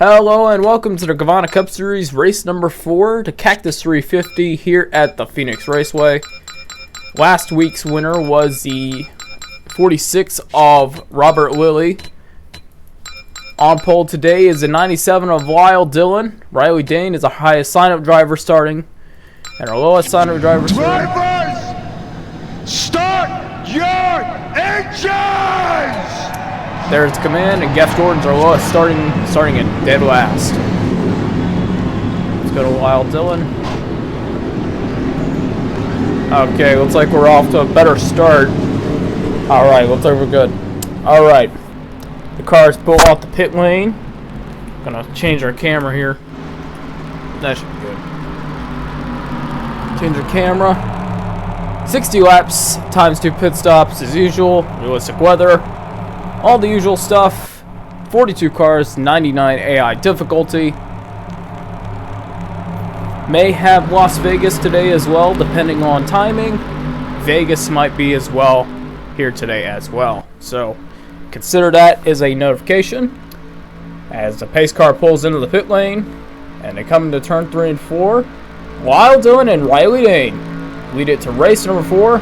Hello and welcome to the Carvana Cup Series race number 4, the Cactus 350 here at the Phoenix Raceway. Last week's winner was the 46 of Robert Lilly. On pole today is the 97 of Lyle Dillon. Riley Dane is our highest sign-up driver starting, and our lowest sign-up driver starting. Drivers, start your engines! There's command, and Jeff Jordan's our lowest, starting at dead last. Let's go to Lyle Dillon. Okay, looks like we're off to a better start. Alright, looks like we're good. Alright. The car's pulled off the pit lane. Gonna change our camera here. That should be good. Change our camera. 60 laps, times 2 pit stops as usual. Realistic weather. All the usual stuff. 42 cars, 99 AI difficulty. May have Las Vegas today as well, depending on timing. Vegas might be as well here today as well. So consider that as a notification. As the pace car pulls into the pit lane, and they come into turn 3 and 4. Lyle Dillon and Riley Dane lead it to race number 4.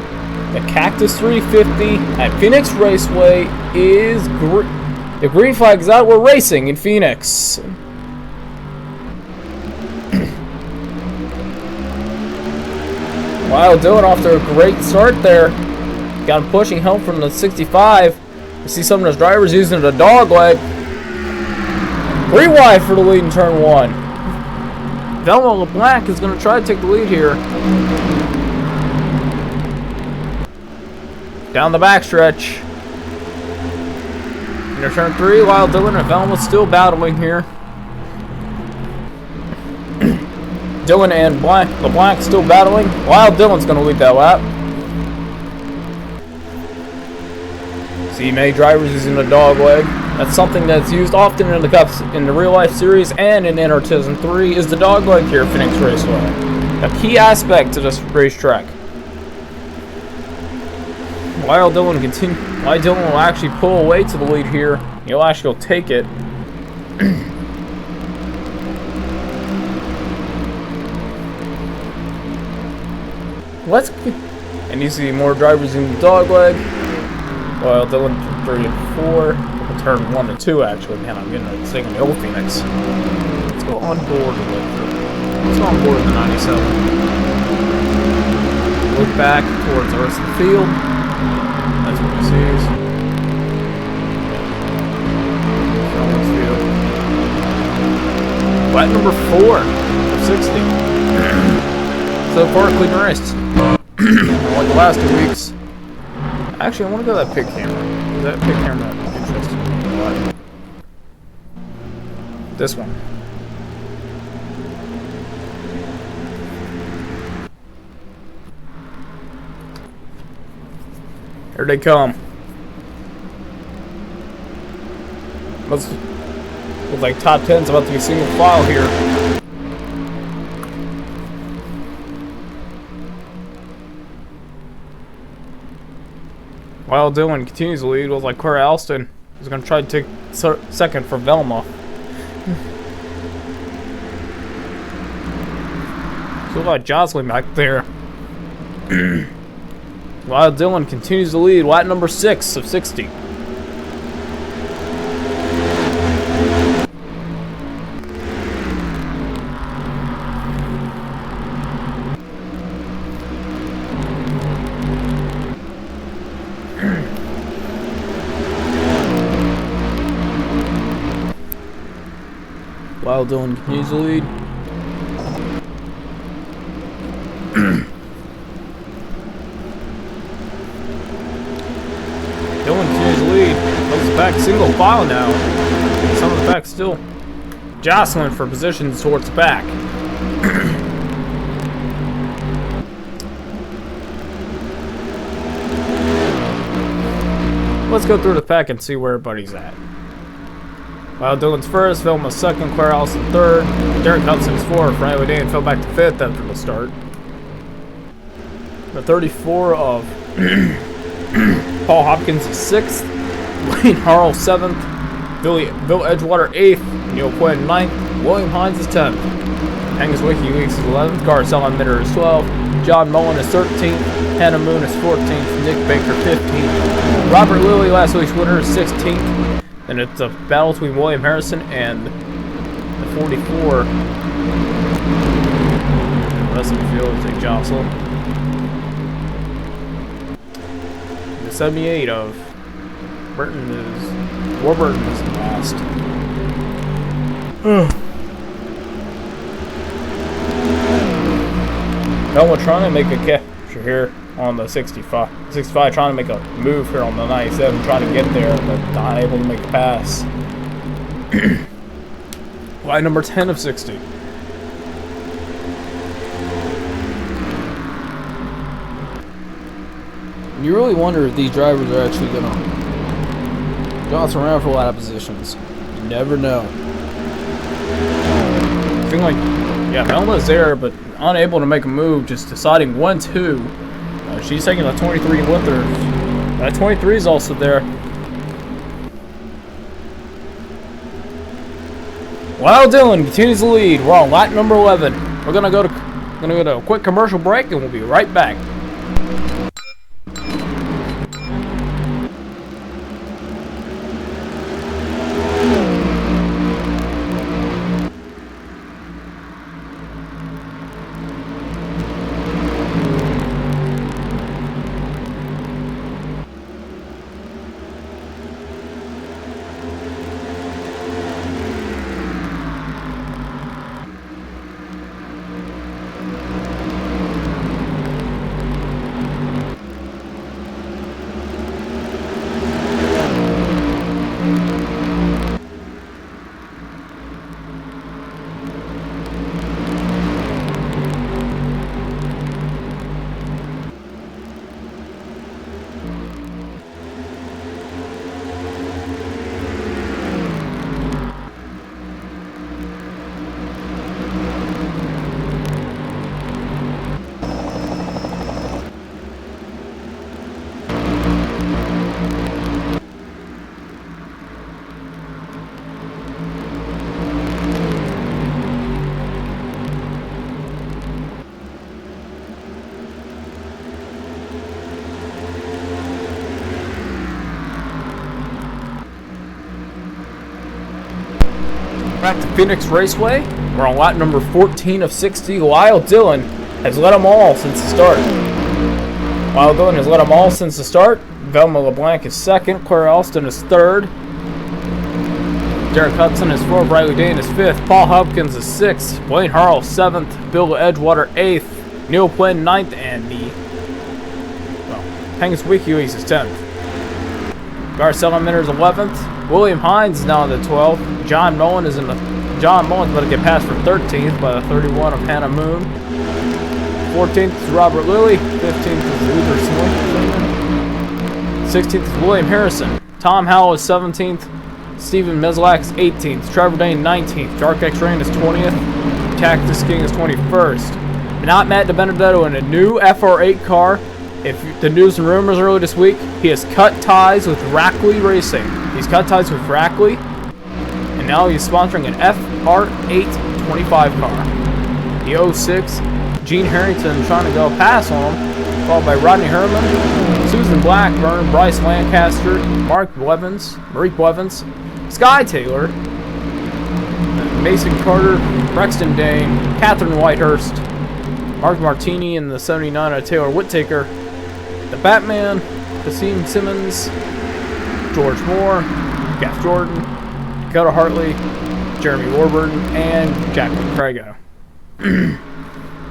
The Cactus 350 at Phoenix Raceway is the green flag's out. We're racing in Phoenix. Wow, Dillon off to a great start there. Got him pushing help from the 65. You see some of those drivers using the dog leg. 3 wide for the lead in turn 1. Velma LeBlanc is going to try to take the lead here. Down the backstretch. Into turn 3, Lyle Dillon and Velma's still battling here. Dillon and LeBlanc still battling. Lyle Dillon's going to lead that lap. CMA drivers using the dog leg. That's something that's used often in the cups, in the real life series and in Inartisan 3 is the dog leg here at Phoenix Raceway. A key aspect to this racetrack. Lyle Dillon will actually pull away to the lead here. He'll actually take it. And you see more drivers in the dog leg. Lyle Dillon 3 and 4. We'll turn 1 and 2 actually. Man, I'm getting a thing in the old Phoenix. Let's go on board with it. Let's go on board with the 97. Look back towards the rest of the field. That's what he sees. Lap number 4 of 60. So far, clean race. Like the last 2 weeks. Actually, I want to go to that pit camera. Is that pit camera interesting? This one. Here they come. Looks like top 10's about to be single file here. Lyle Dillon continues to lead. Looks like Claire Alston is going to try to take second for Velma. So like jostling back there. Lyle Dillon continues to lead. Lap number 6 of 60. Lyle Dillon continues to lead. Dillon continues to lead. Goes back single file now. Some of the back still jostling for positions towards the back. Let's go through the pack and see where everybody's at. Lyle Dillon's first, Velma's second, Claire Allison third, Derek Hudson's fourth. Riley Dane fell back to fifth after the start. The 34 of Paul Hopkins is 6th. Wayne Harrell 7th. Bill Edgewater 8th, Neil Quinn 9th, William Hines is 10th. Angus WikiLeaks is 11th, Garcelle Mitter is 12th, John Mullen is 13th, Hannah Moon is 14th, Nick Baker 15th, Robert Lilly, last week's winner, is 16th, and it's a battle between William Harrison and the 44. The rest of the field is Jake Johnson. The 78 of Warburton is last. Elma trying to make a capture here on the 65. 65 trying to make a move here on the 97, trying to get there, but not able to make a pass. Line number 10 of 60. You really wonder if these drivers are actually going to bounce around for a lot of positions. You never know. I think like, yeah, Velma's there, but unable to make a move, just deciding 1-2. She's taking the 23 with her. That 23 is also there. Lyle Dillon continues to lead. We're on lap number 11. We're gonna go to a quick commercial break, and we'll be right back. Back to Phoenix Raceway. We're on lap number 14 of 60. Lyle Dillon has led them all since the start. Velma LeBlanc is second. Claire Alston is third. Derek Hudson is fourth. Riley Dane is fifth. Paul Hopkins is sixth. Wayne Harrell seventh. Bill Edgewater eighth. Neil Quinn ninth. And Angus WikiLeaks is 10th. Garcelle Mitter is 11th. William Hines is now in the 12th. John Mullen's about to get passed for 13th by the 31 of Hannah Moon. 14th is Robert Lilly. 15th is Luther Smith. 16th is William Harrison. Tom Howell is 17th. Stephen Meslak is 18th. Trevor Dane 19th. Dark X Rain is 20th. Cactus King is 21st. Not Matt DiBenedetto in a new FR8 car. If the news and rumors earlier this week, he has cut ties with Rackley Racing. He's cut ties with Rackley, and now he's sponsoring an FR8 25 car. The 06, Gene Harrington trying to go past on him, followed by Rodney Herman, Susan Blackburn, Bryce Lancaster, Marie Blevins, Sky Taylor, Mason Carter, Brexton Dane, Catherine Whitehurst, Mark Martini, and the 79 of Taylor Whittaker. The Batman, Kasim Simmons, George Moore, Gaff Jordan, Dakota Hartley, Jeremy Warburton, and Jacqueline Crago.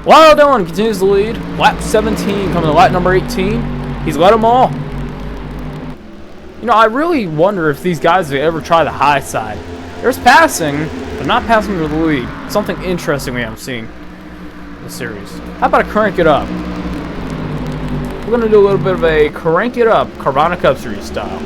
Lyle Dillon continues to lead. Lap 17 coming to lap number 18. He's led them all. You know, I really wonder if these guys will ever try the high side. There's passing, but not passing to the lead. Something interesting we haven't seen in the series. How about a crank it up? We're going to do a little bit of a crank it up Carvana Cup Series style.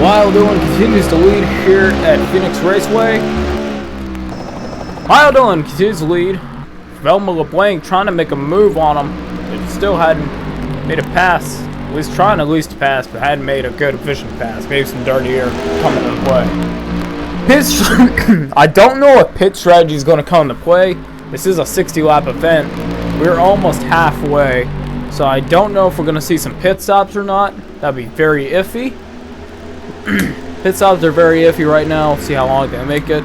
Wild Dylan continues to lead here at Phoenix Raceway. Wild Dylan continues to lead. Velma LeBlanc trying to make a move on him. But still hadn't made a pass. At least trying at least to pass, but hadn't made a good efficient pass. Maybe some dirty air coming into play. I don't know if pit strategy is going to come into play. This is a 60-lap event. We're almost halfway. So I don't know if we're going to see some pit stops or not. That'd be very iffy. Pit stops are very iffy right now. See how long they make it.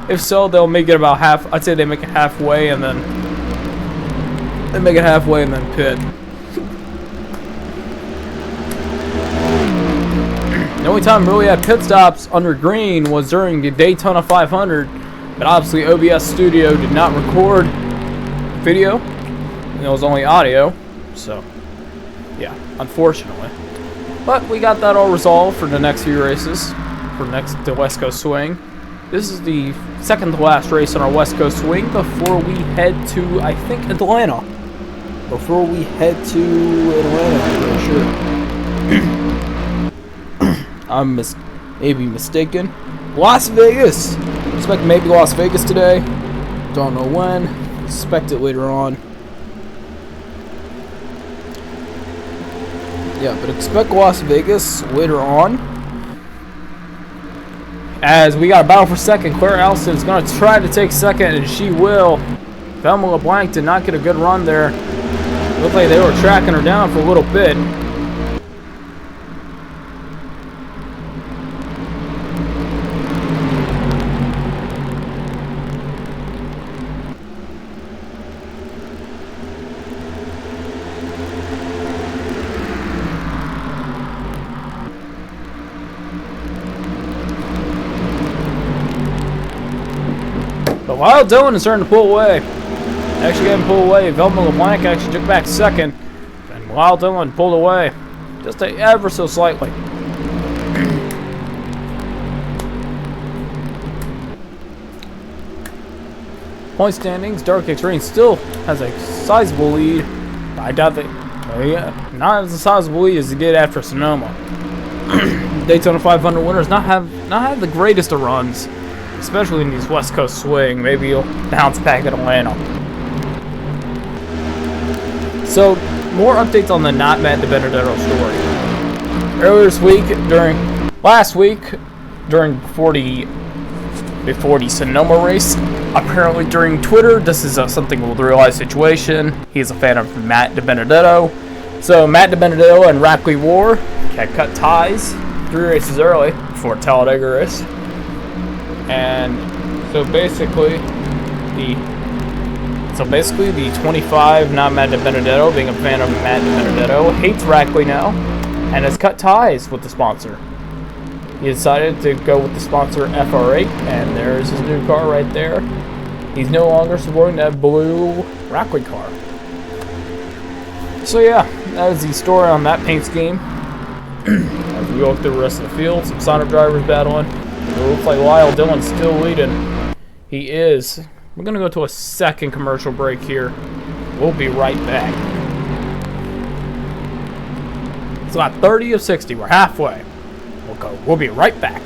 If so, they'll make it about half. I'd say they make it halfway and then pit. The only time we really had pit stops under green was during the Daytona 500, but obviously OBS Studio did not record video, and it was only audio, so yeah, unfortunately. But we got that all resolved for the next few races, for the West Coast Swing. This is the second to last race on our West Coast Swing before we head to, I think, Atlanta. I'm pretty sure. I'm maybe mistaken. Las Vegas! Expect maybe Las Vegas today. Don't know when. Expect it later on. Yeah, but expect Las Vegas later on. As we got a battle for second. Claire Allison is going to try to take second, and she will. Velma LeBlanc did not get a good run there. Looked like they were tracking her down for a little bit. But Wild Dylan is starting to pull away. Actually getting pulled away. Velma LeBlanc actually took back second. And Wild Dylan pulled away. Just ever so slightly. Point standings, Dark X-Rain still has a sizable lead. I doubt that. Not as a sizable lead as he did after Sonoma. Daytona 500 winners not have the greatest of runs. Especially in these West Coast Swing. Maybe he'll bounce back at Atlanta. So, more updates on the not Matt DiBenedetto story. Earlier this week, last week, before the Sonoma race, apparently during Twitter, this is something of a real-life situation. He's a fan of Matt DiBenedetto. So, Matt DiBenedetto and Rackley War had cut ties 3 races early before Talladega race. And so basically the 25 not Matt DiBenedetto, being a fan of Matt DiBenedetto, hates Rackley now and has cut ties with the sponsor. He decided to go with the sponsor FR8, and there's his new car right there. He's no longer supporting that blue Rackley car. So yeah, that is the story on that paint scheme. As we go through the rest of the field, some Sonic drivers battling. It looks like Wild Dylan's still leading. He is. We're going to go to a second commercial break here. We'll be right back. It's about 30 of 60. We're halfway. We'll be right back.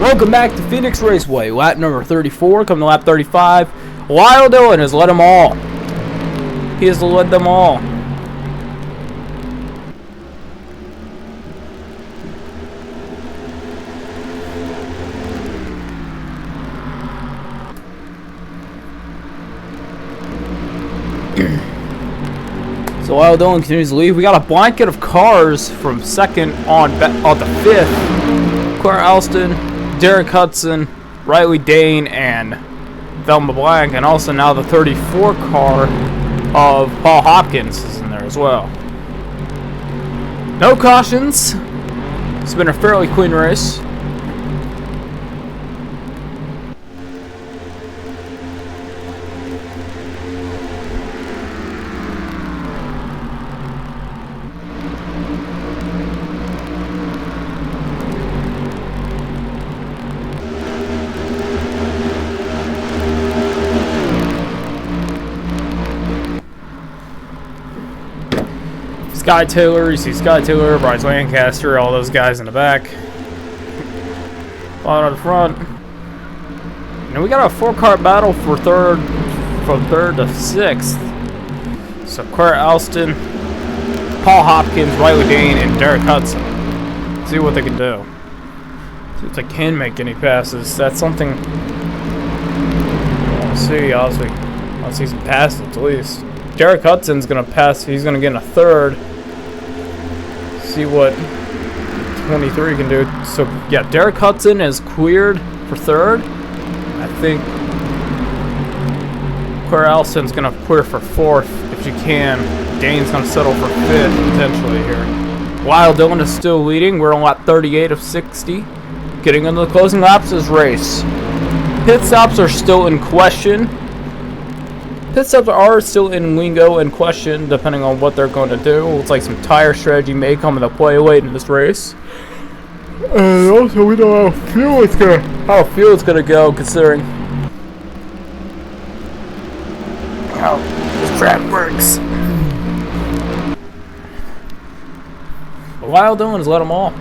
Welcome back to Phoenix Raceway, lap number 34, coming to lap 35. Lyle Dillon has led them all. He has led them all. So Lyle Dillon continues to lead. We got a blanket of cars from second on the fifth. Claire Alston, Derek Hudson, Riley Dane, and Velma Blank, and also now the 34 car of Paul Hopkins is in there as well. No cautions. It's been a fairly clean race. Sky Taylor, you see Sky Taylor, Bryce Lancaster, all those guys in the back. Out in front. And we got a 4-car battle for third, from third to sixth. So Claire Alston, Paul Hopkins, Riley Dane, and Derek Hudson. See what they can do. See if they can make any passes. That's something I want to see. Obviously, I want to see some passes at least. Derek Hudson's gonna pass. He's gonna get in a third. See what 23 can do. So yeah, Derek Hudson is cleared for third. I think Claire Alston's gonna clear for fourth if she can. Dane's gonna settle for fifth potentially here. Lyle Dillon is still leading. We're on lap 38 of 60. Getting into the closing laps of this race. Pit stops are still in question. Pit stops are still in lingo and question depending on what they're going to do. Looks like some tire strategy may come into play late in this race. And also we know how fuel it's gonna go considering how this track works. But Lyle Dillon has led them all.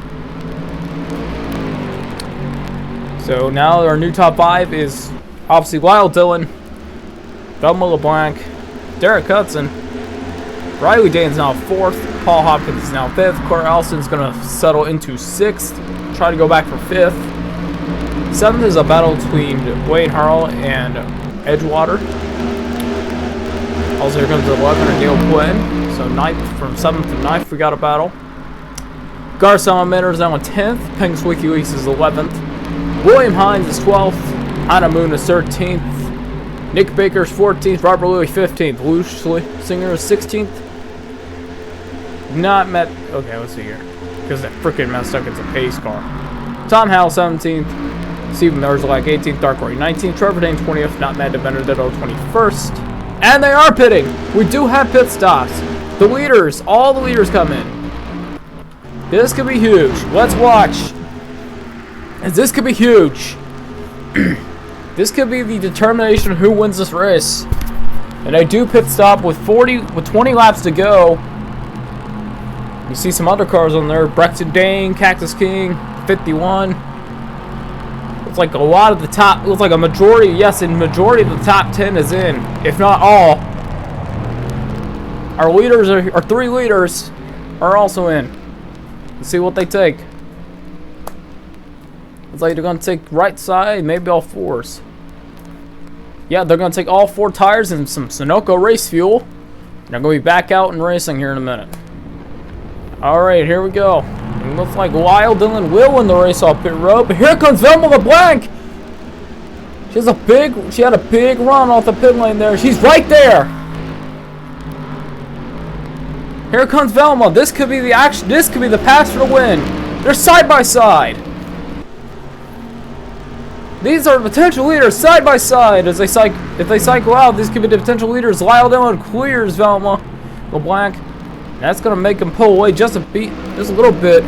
So now our new top 5 is obviously Lyle Dillon, Velma LeBlanc, Derek Hudson, Riley Dane's now 4th, Paul Hopkins is now 5th, Claire Alston's going to settle into 6th, try to go back for 5th. 7th is a battle between Wade Harrell and Edgewater. Also here comes 11 and Neil Quinn. So 9th, from 7th to 9th we got a battle. Garth Salamander is now in 10th, Penguins WikiLeaks is 11th, William Hines is 12th, Anna Moon is 13th, Nick Baker's 14th, Robert Louis 15th, Luce Singer is 16th. Not met. Okay, let's see here. Because that freaking messed up, it's a pace car. Tom Howell 17th, Stephen Merzlak 18th, Dark Rory 19th, Trevor Dane 20th, Not Mad Benedetto 21st. And they are pitting! We do have pit stops. The leaders, all the leaders come in. This could be huge. Let's watch. This could be huge. This could be the determination of who wins this race. And I do pit stop with 20 laps to go. You see some other cars on there. Brexton Dane, Cactus King, 51. Looks like a lot of the top, looks like a majority, yes, and majority of the top 10 is in, if not all. Our leaders, our 3 leaders, are also in. Let's see what they take. It's like they're going to take right side, maybe all 4s. Yeah, they're going to take all 4 tires and some Sunoco race fuel. And they're going to be back out and racing here in a minute. Alright, here we go. It looks like Lyle Dillon will win the race off pit road. But here comes Velma LeBlanc. She had a big run off the pit lane there. She's right there. Here comes Velma. This could be the action. This could be the pass for the win. They're side by side. These are potential leaders side by side as if they cycle out. These could be the potential leaders. Lyle Dillon clears Velma LeBlanc. That's gonna make him pull away just a little bit.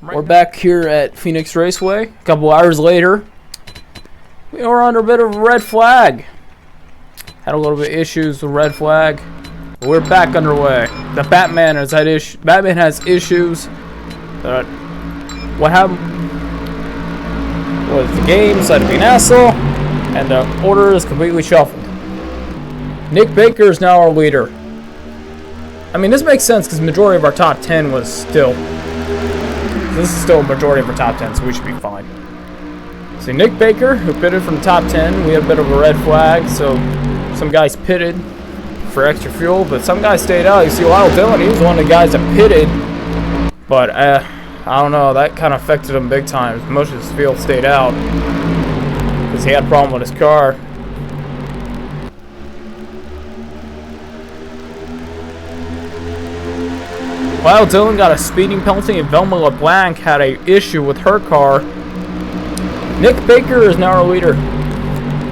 We're back here at Phoenix Raceway. A couple hours later, we were under a bit of a red flag. Had a little bit of issues with red flag. But we're back underway. The Batman has had issues. What happened? with the game, decided to be an asshole, and the order is completely shuffled. Nick Baker is now our leader. I mean, this makes sense because the majority of our top 10 was still... This is still a majority of our top 10, so we should be fine. So Nick Baker, who pitted from the top 10, we had a bit of a red flag, so some guys pitted for extra fuel, but some guys stayed out. You see Lyle Dillon, he was one of the guys that pitted, but I don't know, that kind of affected him big time. Most of his field stayed out because he had a problem with his car. Lyle Dillon got a speeding penalty, and Velma LeBlanc had an issue with her car. Nick Baker is now our leader.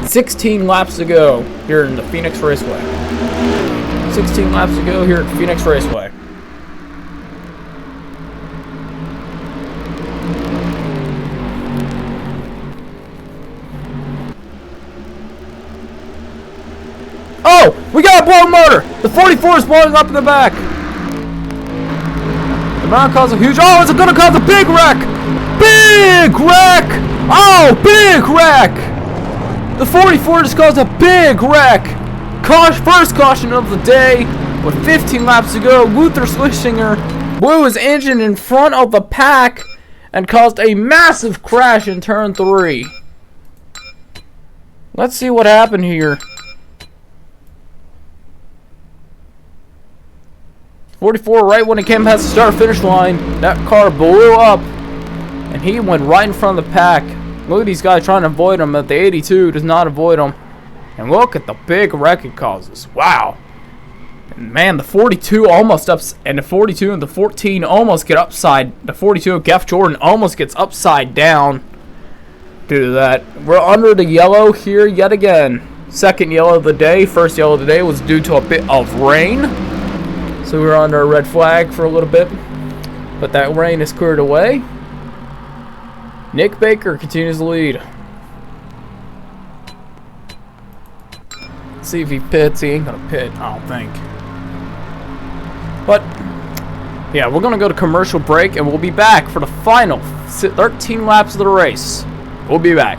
16 laps to go here in the Phoenix Raceway. 16 laps to go here at Phoenix Raceway. Oh! We got a blown motor! The 44 is blowing up in the back! The amount caused a huge... Oh, it's gonna cause a big wreck! Big wreck! Oh, big wreck! The 44 just caused a big wreck! First caution of the day, with 15 laps to go. Luther Schlesinger blew his engine in front of the pack and caused a massive crash in turn 3. Let's see what happened here. 44, right when it came past the start-finish line, that car blew up, and he went right in front of the pack. Look at these guys trying to avoid him, but the 82 does not avoid him. And look at the big wreck it causes. Wow. And man, the 42 almost ups, and the 42 and the 14 almost get upside. The 42 of Geoff Jordan almost gets upside down due to that. We're under the yellow here yet again. Second yellow of the day. First yellow of the day was due to a bit of rain. So we were under a red flag for a little bit. But that rain is cleared away. Nick Baker continues to lead. Let's see if he pits. He ain't gonna pit, I don't think. But yeah, we're gonna go to commercial break, and we'll be back for the final 13 laps of the race. We'll be back.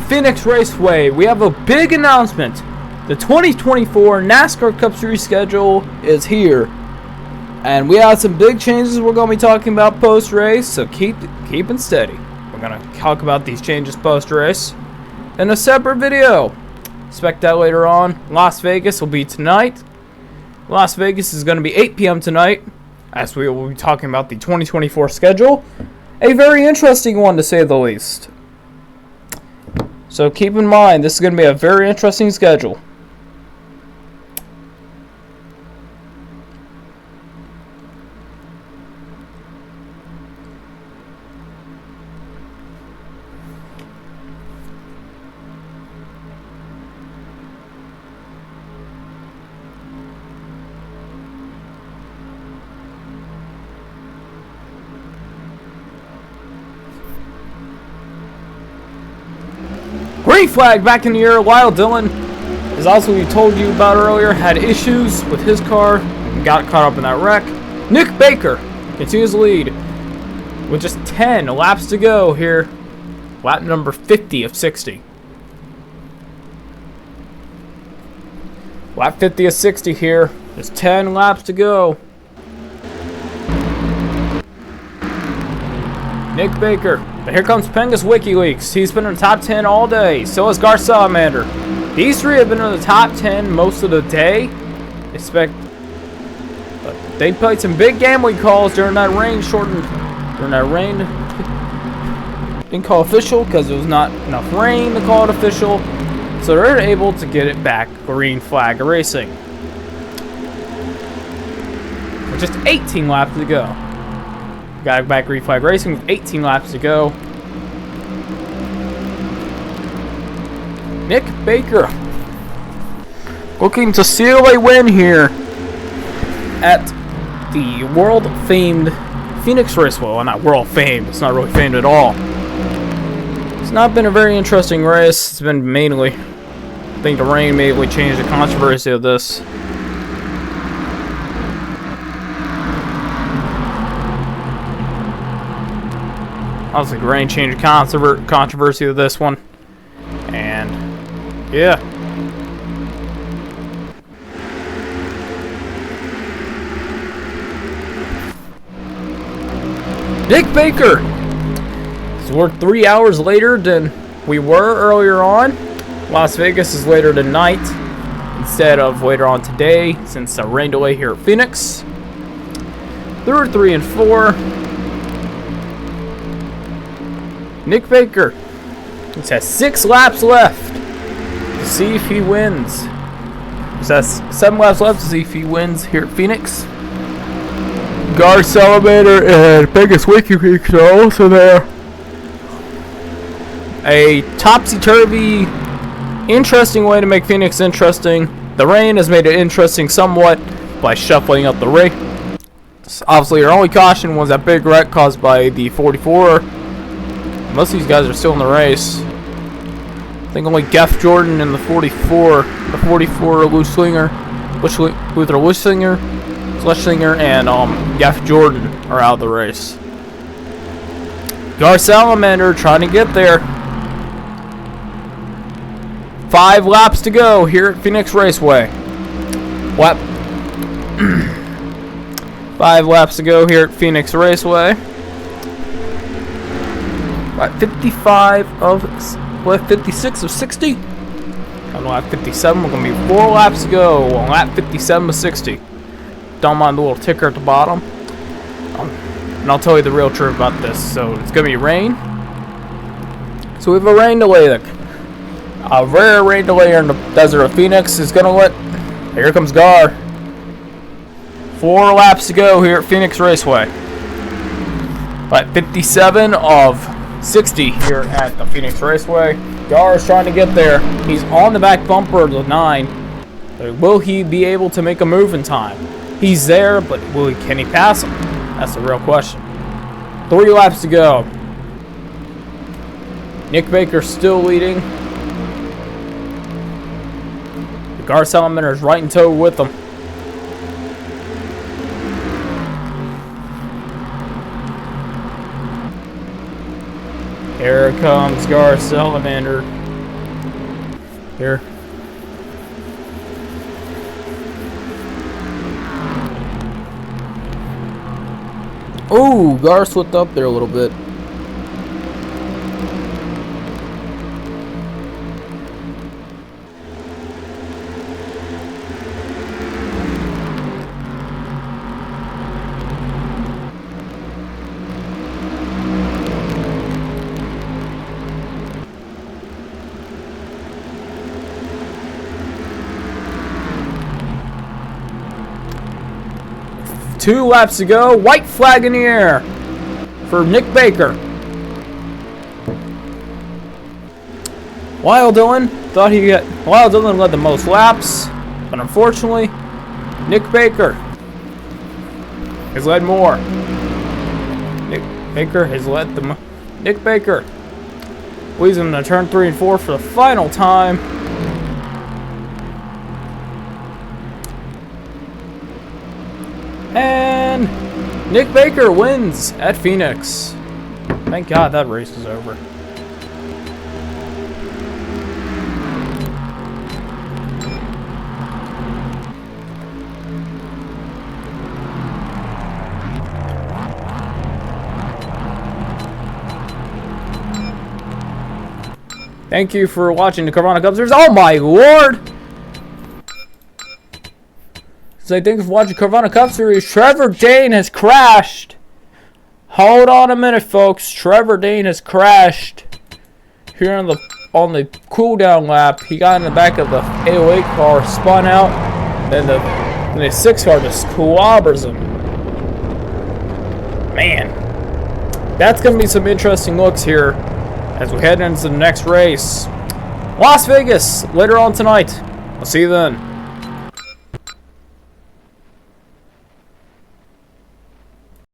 Phoenix Raceway, we have a big announcement. The 2024 NASCAR Cup Series schedule is here, and we have some big changes we're going to be talking about post-race, so keep it steady. We're going to talk about these changes post-race in a separate video. Expect that later on. Las Vegas will be tonight. Las Vegas is going to be 8 p.m. tonight, as we will be talking about the 2024 schedule. A very interesting one, to say the least. So keep in mind, this is going to be a very interesting schedule. Green flag back in the air. Lyle Dillon, as also we told you about earlier, had issues with his car and got caught up in that wreck. Nick Baker continues to lead with just 10 laps to go here. Lap number 50 of 60. Lap 50 of 60 here. There's 10 laps to go. Nick Baker. But here comes Pengus WikiLeaks. He's been in the top 10 all day. So has Gar Salamander. These three have been in the top 10 most of the day. They played some big gambling calls during that rain. Didn't call official because there was not enough rain to call it official. So they're able to get it back. Green flag racing. With just 18 laps to go. Got it back. Green flag racing with 18 laps to go. Nick Baker looking to seal a win here at the world-famed Phoenix Raceway. Well, not world-famed. It's not really famed at all. It's not been a very interesting race. It's been mainly, I think the rain mainly changed the controversy of this. Obviously, the rain changed the controversy of this one. And, yeah. Nick Baker! So we're 3 hours later than we were earlier on. Las Vegas is later tonight instead of later on today, since a rain delay here at Phoenix. Third, 3 and 4. Nick Baker. He has 6 laps left to see if he wins. He has 7 laps left to see if he wins here at Phoenix. Gar Salamander and Pengus WikiLeaks are also there. A topsy-turvy, interesting way to make Phoenix interesting. The rain has made it interesting somewhat by shuffling up the race. Obviously, your only caution was that big wreck caused by the 44. Most of these guys are still in the race. I think only Jeff Jordan and the 44 Luther Schlesinger, and Jeff Jordan are out of the race. Gar Salamander trying to get there. 5 laps to go here at Phoenix Raceway. 5 laps to go here at Phoenix Raceway. 56 of 60. On lap 57, we're going to be 4 laps to go on lap 57 of 60. Don't mind the little ticker at the bottom. And I'll tell you the real truth about this. So it's going to be rain. So we have a rain delay. A rare rain delay in the desert of Phoenix is going to let... Here comes Gar. 4 laps to go here at Phoenix Raceway. Lap 57 of 60 here at the Phoenix Raceway. Gar is trying to get there. He's on the back bumper of the 9. But will he be able to make a move in time? He's there, but can he pass him? That's the real question. 3 laps to go. Nick Baker still leading. Gar Salamander is right in tow with him. Here comes Gar Salamander. Here. Oh, Gar slipped up there a little bit. Two laps to go. White flag in the air for Nick Baker. Wild Dylan led the most laps, but unfortunately, Nick Baker has led more. Nick Baker leads him to turn 3 and 4 for the final time. And Nick Baker wins at Phoenix. Thank God that race is over. Thank you for watching the Carvana Cup Series. Oh my lord! Say thanks for watching Carvana Cup Series. Trevor Dane has crashed. Hold on a minute, folks. Trevor Dane has crashed here on the cooldown lap. He got in the back of the 808 car, spun out, and the 6 car just clobbers him. Man, that's gonna be some interesting looks here as we head into the next race. Las Vegas later on tonight. I'll see you then.